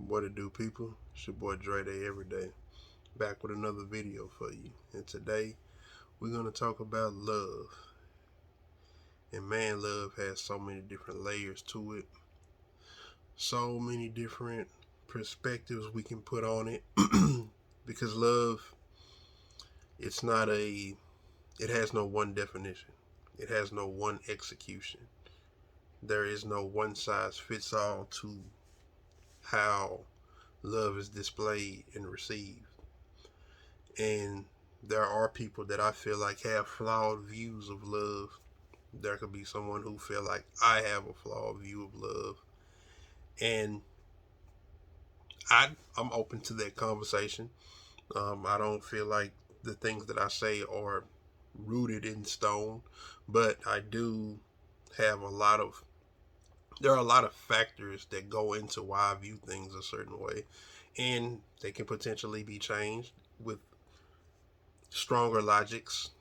What it do, people? It's your boy Dre Day Every Day, back with another video for you. And today we're gonna talk about love. And man, love has so many different layers to it, so many different perspectives we can put on it. Because love, it's not a, it has no one definition. It has no one execution. There is no one size fits all to how love is displayed and received. And there are people that I feel like have flawed views of love. There could be someone who feel like I have a flawed view of love, and I'm open to that conversation. I don't feel like the things that I say are rooted in stone, but I do have a lot of there are a lot of factors that go into why I view things a certain way, and they can potentially be changed with stronger logics,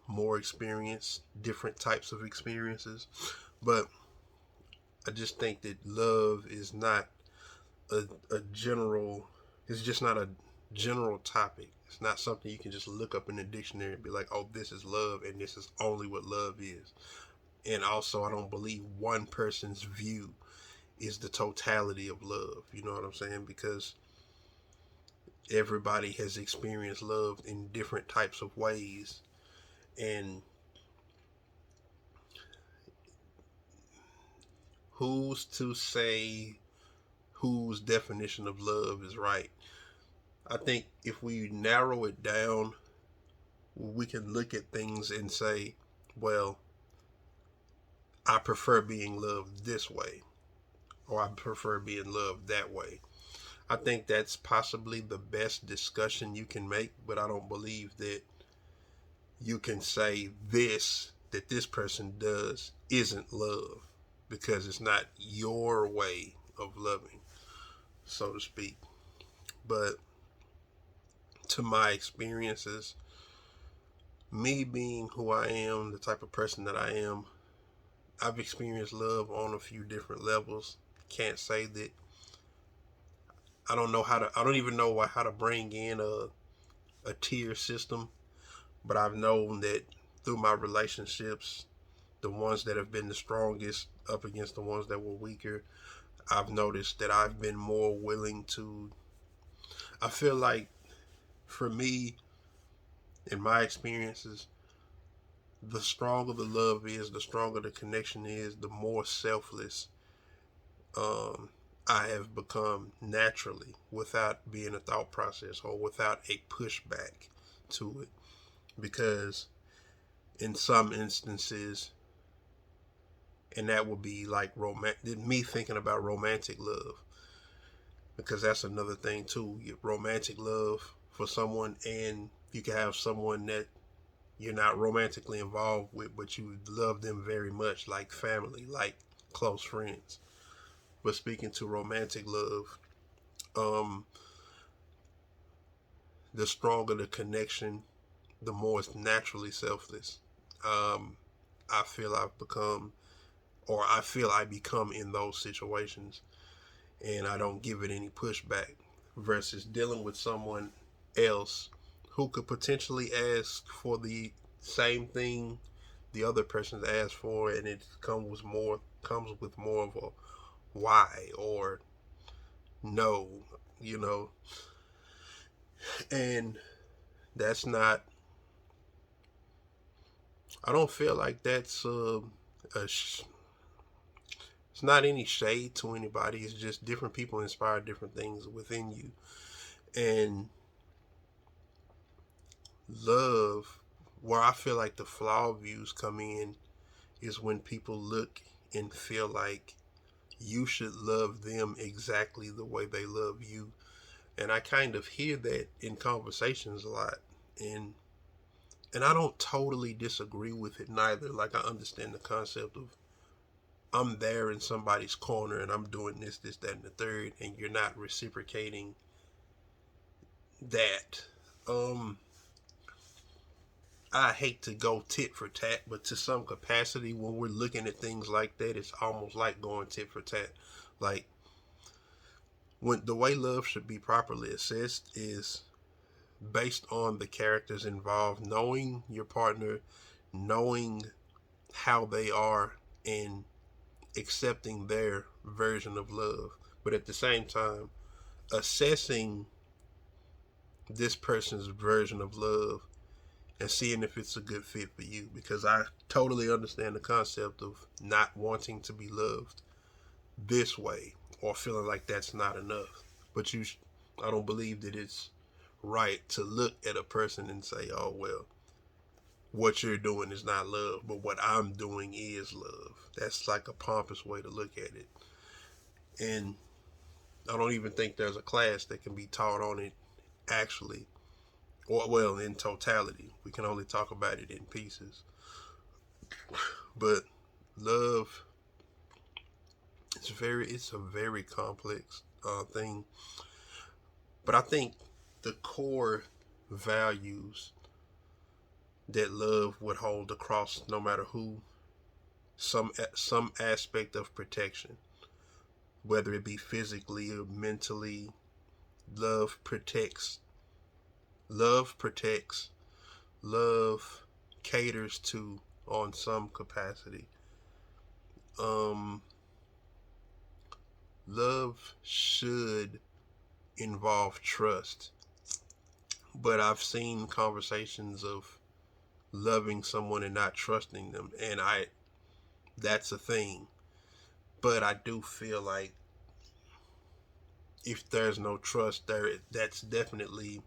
more experience, different types of experiences. But I just think that love is not a general, it's just not a general topic. It's not something you can just look up in the dictionary and be like, oh, this is love and this is only what love is. And also, I don't believe one person's view is the totality of love. You know what I'm saying? Because everybody has experienced love in different types of ways. And who's to say whose definition of love is right? I think if we narrow it down, we can look at things and say, well, I prefer being loved this way, or I prefer being loved that way. I think that's possibly the best discussion you can make, but I don't believe that you can say that this person does isn't love because it's not your way of loving, so to speak. But to my experiences, me being who I am, the type of person that I am, I've experienced love on a few different levels. Can't say that I don't even know how to bring in a tier system, but I've known that through my relationships, the ones that have been the strongest up against the ones that were weaker, I've noticed that I've been more willing to. I feel like for me, in my experiences, the stronger the love is, the stronger the connection is, the more selfless um, I have become naturally without being a thought process or without a pushback to it. Because in some instances, and that would be like me thinking about romantic love, because that's another thing too. Romantic love for someone, and you can have someone that you're not romantically involved with, but you love them very much, like family, like close friends. But speaking to romantic love, um, the stronger the connection, the more it's naturally selfless. Um, I feel I've become, or I feel I become in those situations, and I don't give it any pushback. Versus dealing with someone else who could potentially ask for the same thing the other person's asked for, and it comes with more of a why or no, you know, and that's not. I don't feel like that's a it's not any shade to anybody. It's just different people inspire different things within you, and love. Where I feel like the flawed views come in is when people look and feel like you should love them exactly the way they love you. And I kind of hear that in conversations a lot. And and I don't totally disagree with it neither. Like I understand the concept of I'm there in somebody's corner and I'm doing this, that, and the third, and you're not reciprocating that. Um, I hate to go tit for tat, but to some capacity, when we're looking at things like that, it's almost like going tit for tat. Like when the way love should be properly assessed is based on the characters involved, knowing your partner, knowing how they are, and accepting their version of love. But at the same time, assessing this person's version of love and seeing if it's a good fit for you. Because I totally understand the concept of not wanting to be loved this way or feeling like that's not enough. But I don't believe that it's right to look at a person and say, oh, well, what you're doing is not love, but what I'm doing is love. That's like a pompous way to look at it. And I don't even think there's a class that can be taught on it actually, or well, in totality. We can only talk about it in pieces. But love, it's a very complex thing. But I think the core values that love would hold across no matter who, some aspect of protection, whether it be physically or mentally. Love protects. Love protects. Love caters to on some capacity. Um, Love should involve trust, but I've seen conversations of loving someone and not trusting them, and that's a thing. But I do feel like if there's no trust there, that's definitely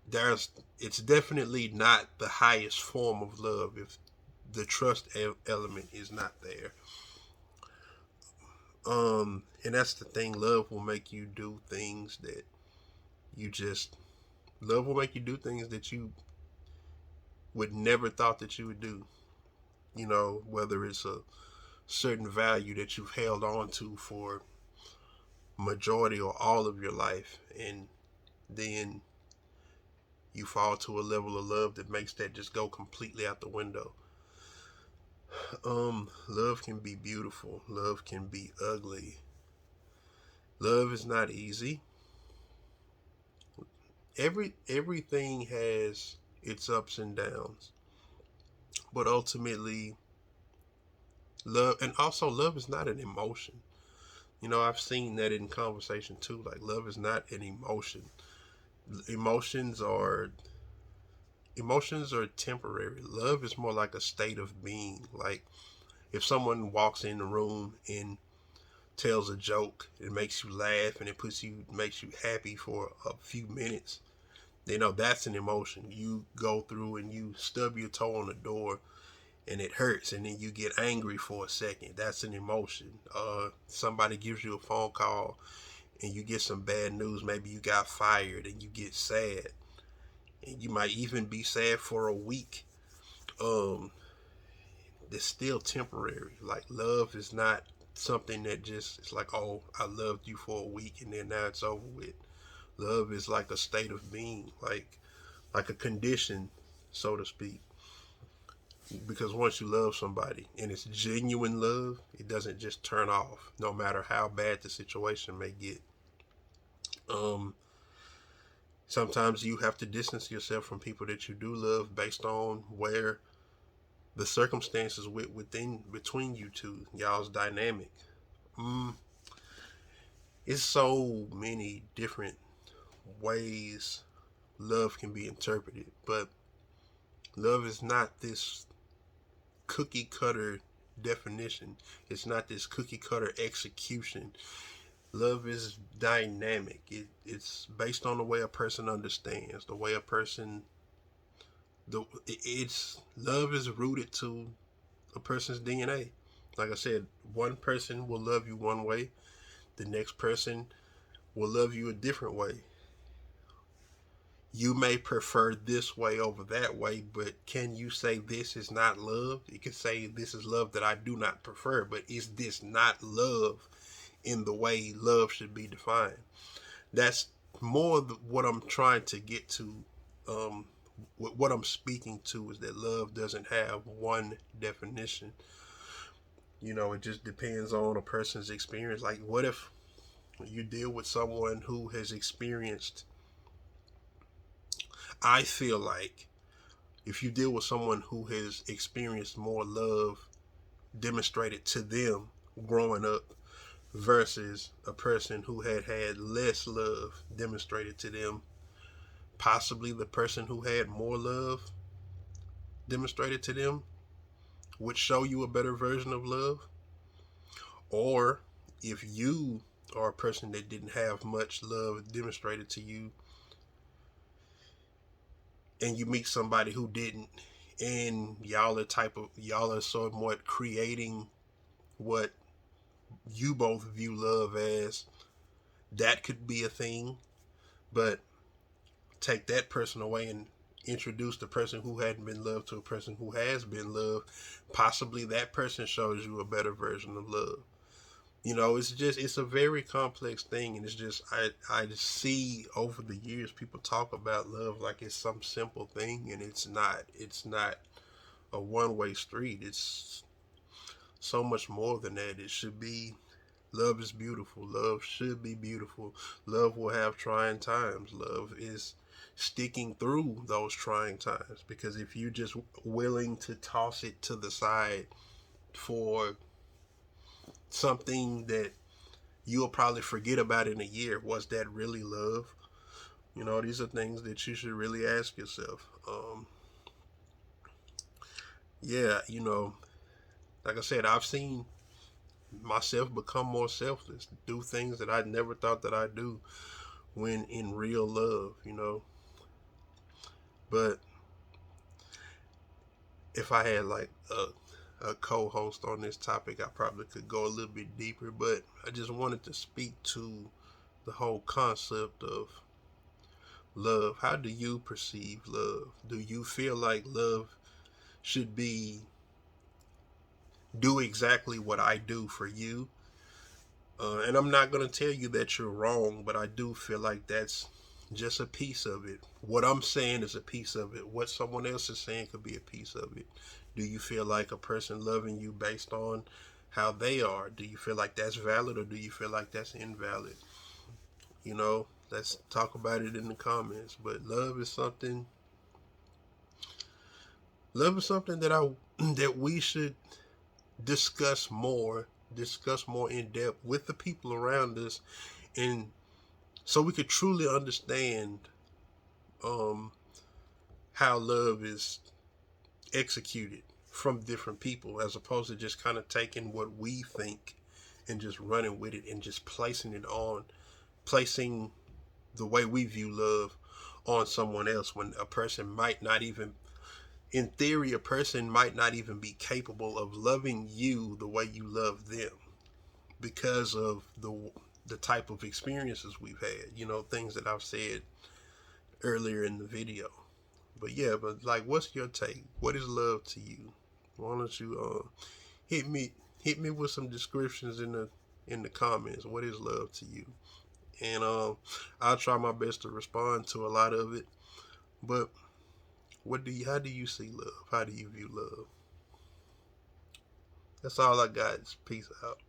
there's it's definitely not the highest form of love if the trust element is not there. And that's the thing. Love will make you do things that you just love will make you do things that you would never thought that you would do. You know, whether it's a certain value that you've held on to for majority or all of your life, and then you fall to a level of love that makes that just go completely out the window. Love can be beautiful. Love can be ugly. Love is not easy. Everything has its ups and downs, but ultimately, love is not an emotion. You know, I've seen that in conversation too. Like, love is not an emotion. Emotions are emotions are temporary. Love is more like a state of being. Like, if someone walks in the room and tells a joke, it makes you laugh and makes you happy for a few minutes. You know, that's an emotion. You go through and you stub your toe on the door and it hurts, and then you get angry for a second. That's an emotion. Somebody gives you a phone call and you get some bad news. Maybe you got fired and you get sad, and you might even be sad for a week. Um, it's still temporary. Like, love is not something that just it's like, oh, I loved you for a week and then now it's over with. Love is like a state of being, like a condition, so to speak. Because once you love somebody and it's genuine love, it doesn't just turn off, no matter how bad the situation may get. Um, Sometimes you have to distance yourself from people that you do love based on where the circumstances within between you two, y'all's dynamic. Mm, it's so many different ways love can be interpreted, but love is not this cookie cutter definition. It's not this cookie cutter execution. Love is dynamic. It's based on the way a person understands, the way a person. It's love is rooted to a person's DNA. Like I said, one person will love you one way, the next person will love you a different way. You may prefer this way over that way, but can you say this is not love? You can say this is love that I do not prefer, but is this not love in the way love should be defined? That's more what I'm trying to get to. What I'm speaking to is that love doesn't have one definition. It just depends on a person's experience. Like, what if you deal with someone who has experienced, I feel like if you deal with someone who has experienced more love demonstrated to them growing up versus a person who had less love demonstrated to them, possibly the person who had more love demonstrated to them would show you a better version of love. Or if you are a person that didn't have much love demonstrated to you and you meet somebody who didn't, and y'all are somewhat creating what you both view love as, that could be a thing. But take that person away and introduce the person who hadn't been loved to a person who has been loved, possibly that person shows you a better version of love. It's a very complex thing, and it's just I just see over the years people talk about love like it's some simple thing, and it's not. It's not a one-way street. It's so much more than that. It should be. Love is beautiful. Love should be beautiful. Love will have trying times. Love is sticking through those trying times, because if you're just willing to toss it to the side for something that you'll probably forget about in a year, was that really love? These are things that you should really ask yourself. Yeah, like I said, I've seen myself become more selfless, do things that I never thought that I'd do when in real love. But if I had like a co-host on this topic, I probably could go a little bit deeper. But I just wanted to speak to the whole concept of love. How do you perceive love? Do you feel like love should be do exactly what I do for you? And I'm not going to tell you that you're wrong, but I do feel like that's just a piece of it. What I'm saying is a piece of it. What someone else is saying could be a piece of it. Do you feel like a person loving you based on how they are? Do you feel like that's valid, or do you feel like that's invalid? Let's talk about it in the comments. But love is something that we should discuss more in depth with the people around us, and so we could truly understand how love is executed from different people, as opposed to just kind of taking what we think and just running with it and just placing the way we view love on someone else, when a person might not even, in theory, a person might not even be capable of loving you the way you love them, because of the type of experiences we've had, things that I've said earlier in the video. But yeah, like, what's your take? What is love to you? Why don't you hit me with some descriptions in the comments. What is love to you? And I'll try my best to respond to a lot of it. But how do you see love? How do you view love? That's all I got. Peace out.